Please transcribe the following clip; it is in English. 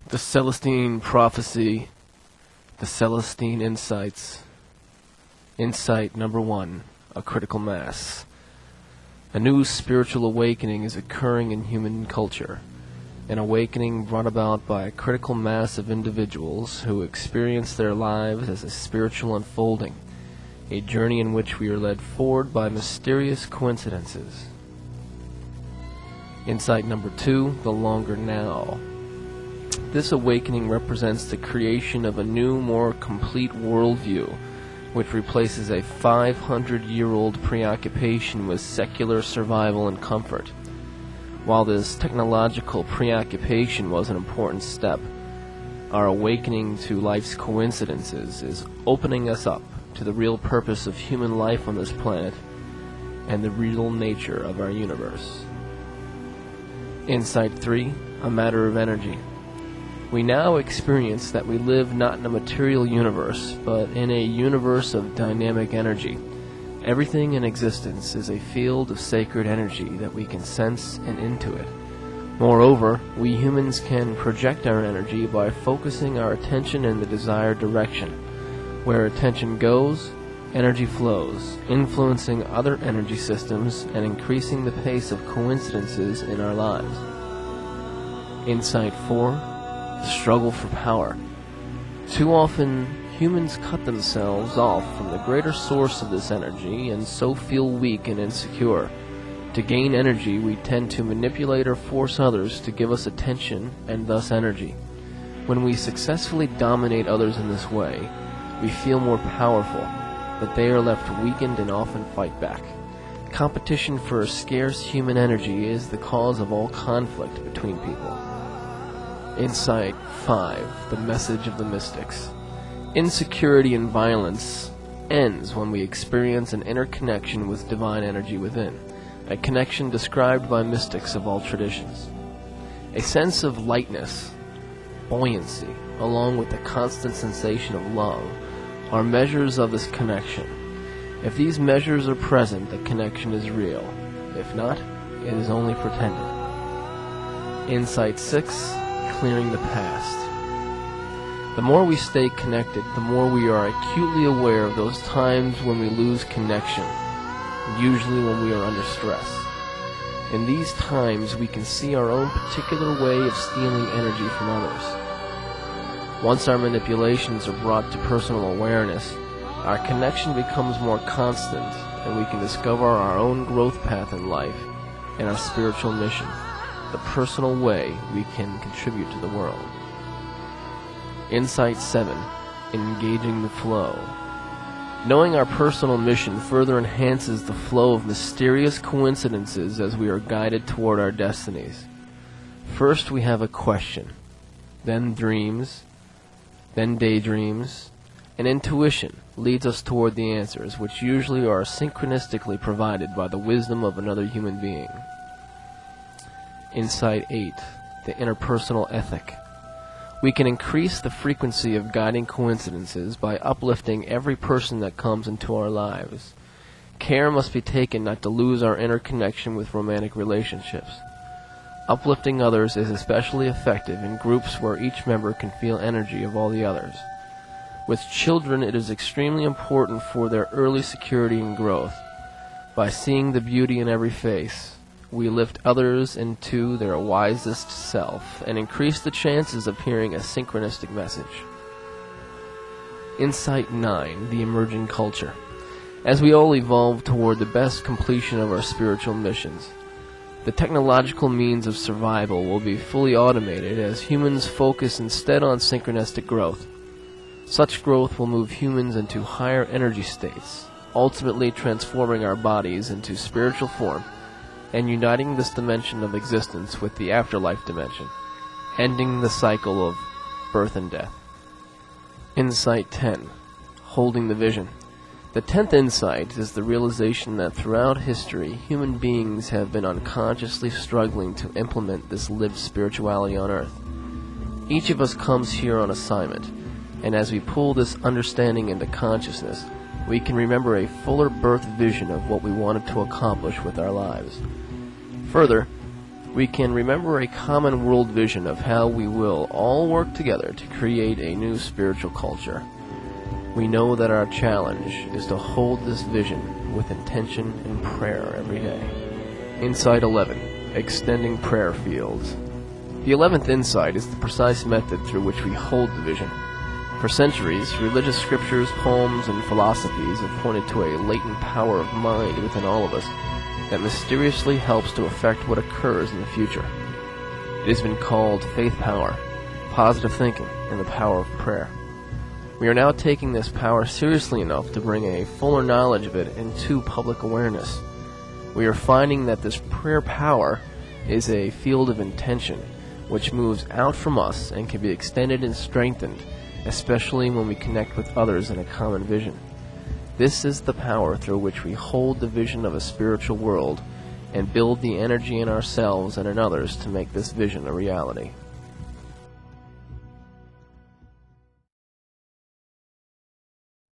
The Celestine Prophecy, the Celestine Insights. Insight number 1, a critical mass. A new spiritual awakening is occurring in human culture, an awakening brought about by a critical mass of individuals who experience their lives as a spiritual unfolding, a journey in which we are led forward by mysterious coincidences. Insight number 2, the longer now. This awakening represents the creation of a new, more complete worldview, which replaces a 500-year-old preoccupation with secular survival and comfort. While this technological preoccupation was an important step, our awakening to life's coincidences is opening us up to the real purpose of human life on this planet and the real nature of our universe. Insight 3, a matter of energy. We now experience that we live not in a material universe, but in a universe of dynamic energy. Everything in existence is a field of sacred energy that we can sense and intuit. Moreover, we humans can project our energy by focusing our attention in the desired direction. Where attention goes, energy flows, influencing other energy systems and increasing the pace of coincidences in our lives. Insight 4, the struggle for power. Too often, humans cut themselves off from the greater source of this energy and so feel weak and insecure. To gain energy, we tend to manipulate or force others to give us attention and thus energy. When we successfully dominate others in this way, we feel more powerful, but they are left weakened and often fight back. Competition for scarce human energy is the cause of all conflict between people. Insight 5, the message of the mystics. Insecurity and violence ends when we experience an inner connection with divine energy within, a connection described by mystics of all traditions. A sense of lightness, buoyancy, along with the constant sensation of love, are measures of this connection. If these measures are present, the connection is real. If not, it is only pretended. Insight 6, clearing the past. The more we stay connected, the more we are acutely aware of those times when we lose connection, usually when we are under stress. In these times, we can see our own particular way of stealing energy from others. Once our manipulations are brought to personal awareness, our connection becomes more constant, and we can discover our own growth path in life and our spiritual mission, the personal way we can contribute to the world. Insight 7, engaging the flow. Knowing our personal mission further enhances the flow of mysterious coincidences as we are guided toward our destinies. First we have a question, then dreams, then daydreams, and intuition leads us toward the answers, which usually are synchronistically provided by the wisdom of another human being. Insight 8, the interpersonal ethic. We can increase the frequency of guiding coincidences by uplifting every person that comes into our lives. Care must be taken not to lose our inner connection with romantic relationships. Uplifting others is especially effective in groups where each member can feel energy of all the others. With children, it is extremely important for their early security and growth. By seeing the beauty in every face, we lift others into their wisest self and increase the chances of hearing a synchronistic message. Insight 9, the emerging culture. As we all evolve toward the best completion of our spiritual missions, the technological means of survival will be fully automated as humans focus instead on synchronistic growth. Such growth will move humans into higher energy states, ultimately transforming our bodies into spiritual form and uniting this dimension of existence with the afterlife dimension, ending the cycle of birth and death. Insight 10, holding the vision. The 10th insight is the realization that throughout history, human beings have been unconsciously struggling to implement this lived spirituality on earth. Each of us comes here on assignment, and as we pull this understanding into consciousness, we can remember a fuller birth vision of what we wanted to accomplish with our lives. Further, we can remember a common world vision of how we will all work together to create a new spiritual culture. We know that our challenge is to hold this vision with intention and prayer every day. Insight 11. Extending prayer fields. The 11th insight is the precise method through which we hold the vision. For centuries, religious scriptures, poems, and philosophies have pointed to a latent power of mind within all of us that mysteriously helps to affect what occurs in the future. It has been called faith power, positive thinking, and the power of prayer. We are now taking this power seriously enough to bring a fuller knowledge of it into public awareness. We are finding that this prayer power is a field of intention which moves out from us and can be extended and strengthened, especially when we connect with others in a common vision. This is the power through which we hold the vision of a spiritual world and build the energy in ourselves and in others to make this vision a reality.